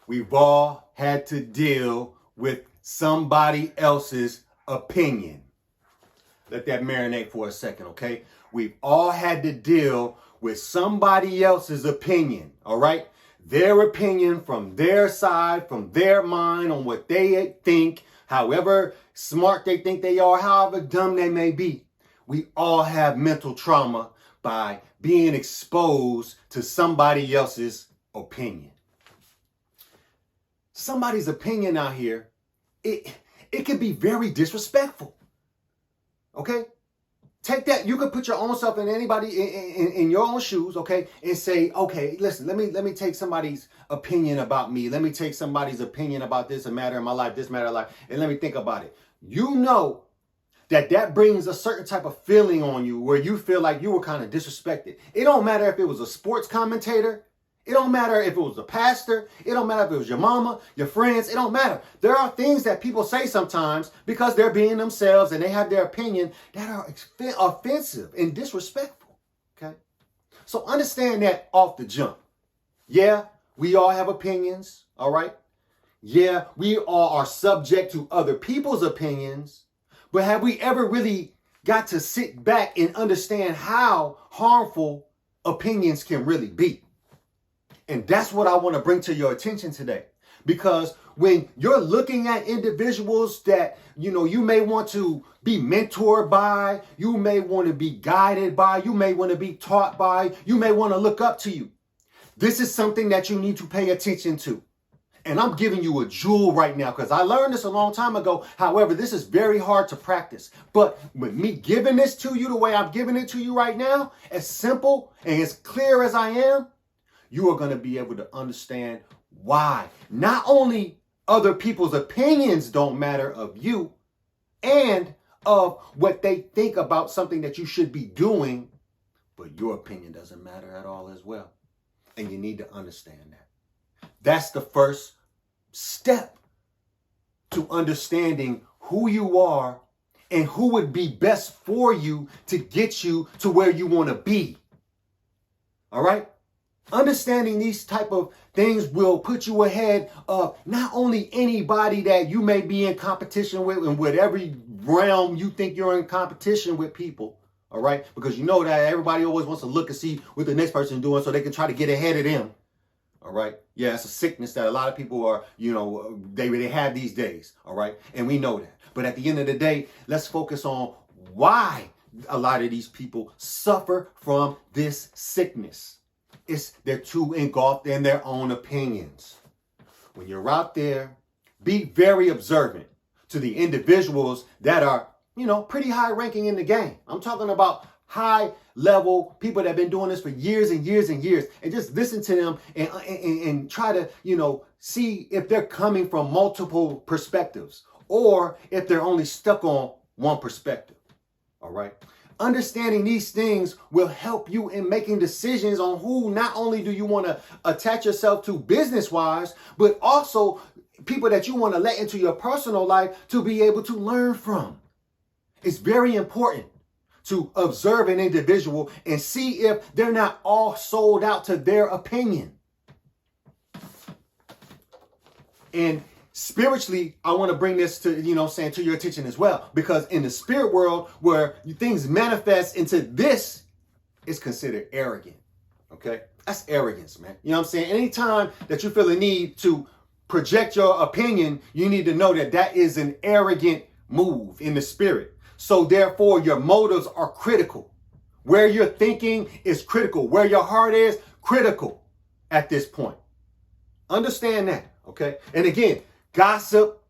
We've all had to deal with somebody else's opinion. Let that marinate for a second, okay? We've all had to deal with somebody else's opinion, all right? Their opinion from their side, from their mind on what they think, however smart they think they are, however dumb they may be. We all have mental trauma by being exposed to somebody else's opinion. Somebody's opinion out here, it can be very disrespectful. Okay? Take that. You can put your own self in anybody in your own shoes, okay, and say, okay, listen, let me take somebody's opinion about me. Let me take somebody's opinion about this matter in my life, this matter in life, and let me think about it. You know that brings a certain type of feeling on you where you feel like you were kind of disrespected. It don't matter if it was a sports commentator. It don't matter if it was a pastor. It don't matter if it was your mama, your friends. It don't matter. There are things that people say sometimes because they're being themselves and they have their opinion that are offensive and disrespectful. Okay? So understand that off the jump. Yeah, we all have opinions. All right? Yeah, we all are subject to other people's opinions. But have we ever really got to sit back and understand how harmful opinions can really be? And that's what I want to bring to your attention today. Because when you're looking at individuals that, you may want to be mentored by, you may want to be guided by, you may want to be taught by, you may want to look up to you. This is something that you need to pay attention to. And I'm giving you a jewel right now because I learned this a long time ago. However, this is very hard to practice. But with me giving this to you the way I'm giving it to you right now, as simple and as clear as I am, you are going to be able to understand why not only other people's opinions don't matter of you and of what they think about something that you should be doing, but your opinion doesn't matter at all as well. And you need to understand that. That's the first step to understanding who you are and who would be best for you to get you to where you want to be. All right? Understanding these type of things will put you ahead of not only anybody that you may be in competition with in whatever realm you think you're in competition with people. All right? Because you know that everybody always wants to look and see what the next person is doing so they can try to get ahead of them. All right. Yeah, it's a sickness that a lot of people are, they have these days. All right. And we know that. But at the end of the day, let's focus on why a lot of these people suffer from this sickness. They're too engulfed in their own opinions. When you're out there, be very observant to the individuals that are, pretty high ranking in the game. I'm talking about high level people that have been doing this for years and years and years, and just listen to them and try to, see if they're coming from multiple perspectives or if they're only stuck on one perspective. All right. Understanding these things will help you in making decisions on who not only do you want to attach yourself to business-wise, but also people that you want to let into your personal life to be able to learn from. It's very important to observe an individual and see if they're not all sold out to their opinion. And spiritually, I want to bring this to, to your attention as well, because in the spirit world where things manifest into this, it's considered arrogant. Okay. That's arrogance, man. You know what I'm saying? Anytime that you feel a need to project your opinion, you need to know that is an arrogant move in the spirit. So therefore, your motives are critical. Where you're thinking is critical. Where your heart is critical at this point. Understand that. Okay. And again, gossip,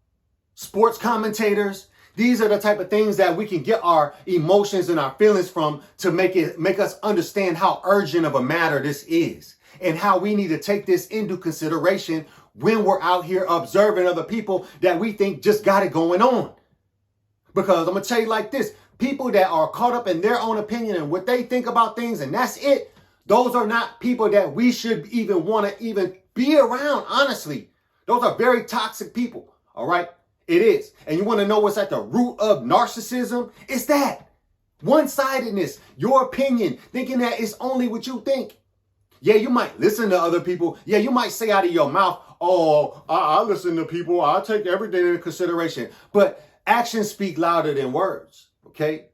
sports commentators, these are the type of things that we can get our emotions and our feelings from to make us understand how urgent of a matter this is and how we need to take this into consideration when we're out here observing other people that we think just got it going on. Because I'm going to tell you like this, people that are caught up in their own opinion and what they think about things and that's it, those are not people that we should even want to even be around, honestly. Those are very toxic people, all right? It is. And you want to know what's at the root of narcissism? It's that. One-sidedness, your opinion, thinking that it's only what you think. Yeah, you might listen to other people. Yeah, you might say out of your mouth, oh, I listen to people. I take everything into consideration. But actions speak louder than words, okay?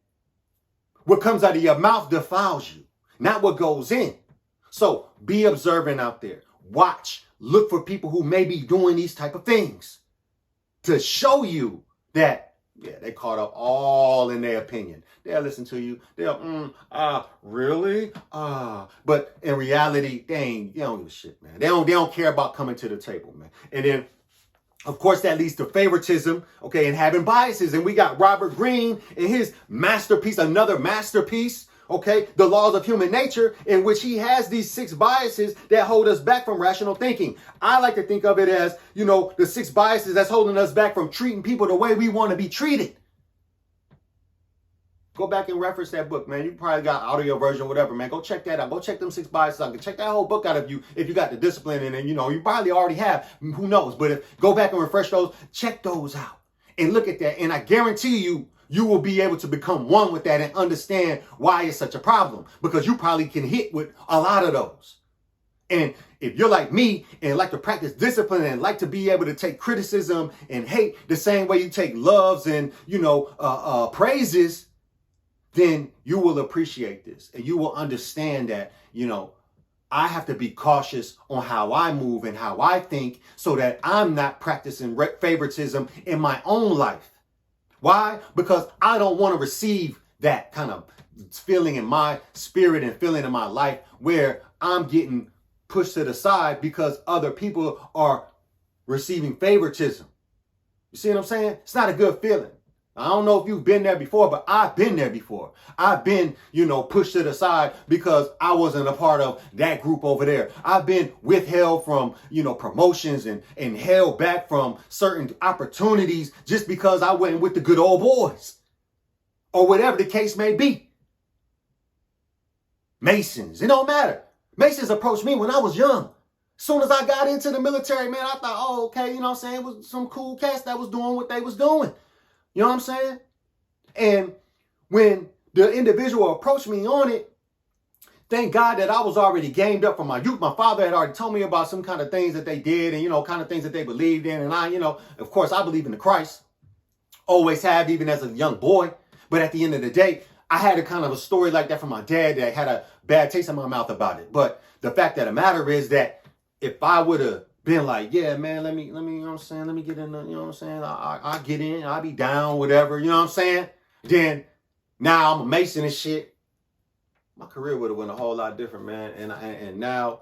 What comes out of your mouth defiles you, not what goes in. So be observant out there. Watch. Look for people who may be doing these type of things to show you that, yeah, they caught up all in their opinion. They'll listen to you. They'll, really? But in reality, they don't give a shit, man. They don't care about coming to the table, man. And then, of course, that leads to favoritism, okay, and having biases. And we got Robert Greene in his masterpiece, another masterpiece, okay, The Laws of Human Nature, in which he has these 6 biases that hold us back from rational thinking. I like to think of it as, the 6 biases that's holding us back from treating people the way we want to be treated. Go back and reference that book, man. You probably got audio version, whatever, man. Go check that out. Go check them 6 biases out. Check that whole book out if you got the discipline in it. You probably already have. Who knows? But go back and refresh those. Check those out and look at that. And I guarantee you will be able to become one with that and understand why it's such a problem, because you probably can hit with a lot of those. And if you're like me and like to practice discipline and like to be able to take criticism and hate the same way you take loves and, praises, then you will appreciate this and you will understand that, I have to be cautious on how I move and how I think so that I'm not practicing favoritism in my own life. Why? Because I don't want to receive that kind of feeling in my spirit and feeling in my life where I'm getting pushed to the side because other people are receiving favoritism. You see what I'm saying? It's not a good feeling. I don't know if you've been there before, but I've been there before. I've been, pushed to the side because I wasn't a part of that group over there. I've been withheld from, promotions and held back from certain opportunities just because I went with the good old boys or whatever the case may be. Masons, it don't matter. Masons approached me when I was young. As soon as I got into the military, man, I thought, oh, okay, it was some cool cats that was doing what they was doing. You know what I'm saying? And when the individual approached me on it, thank God that I was already gamed up from my youth. My father had already told me about some kind of things that they did and, kind of things that they believed in. And I, of course, I believe in the Christ. Always have, even as a young boy. But at the end of the day, I had a kind of a story like that from my dad that had a bad taste in my mouth about it. But the fact of the matter is that if I would have been like, yeah, man, let me, let me get in the, I get in, I'll be down, whatever, then now I'm a Mason and shit. My career would have went a whole lot different, man. And now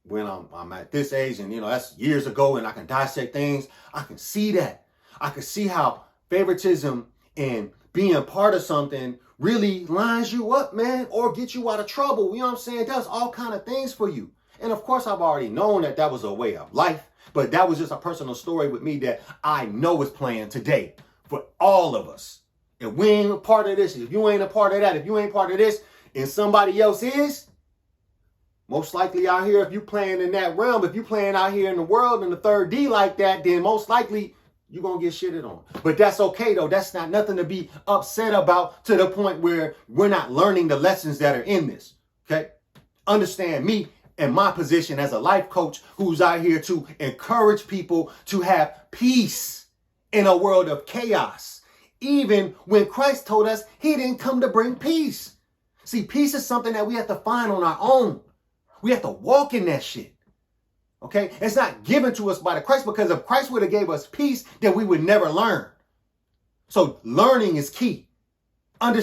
when I'm at this age and, that's years ago and I can dissect things, I can see that. I can see how favoritism and being part of something really lines you up, man, or get you out of trouble. It does all kind of things for you. And of course, I've already known that was a way of life, but that was just a personal story with me that I know is playing today for all of us. If we ain't a part of this, if you ain't a part of that, if you ain't part of this, and somebody else is, most likely out here, if you playing in that realm, if you playing out here in the world in the 3D like that, then most likely you're going to get shitted on. But that's okay, though. That's not nothing to be upset about to the point where we're not learning the lessons that are in this. Okay? Understand me and my position as a life coach who's out here to encourage people to have peace in a world of chaos. Even when Christ told us he didn't come to bring peace. See, peace is something that we have to find on our own. We have to walk in that shit. Okay? It's not given to us by the Christ, because if Christ would have gave us peace, then we would never learn. So learning is key. Understand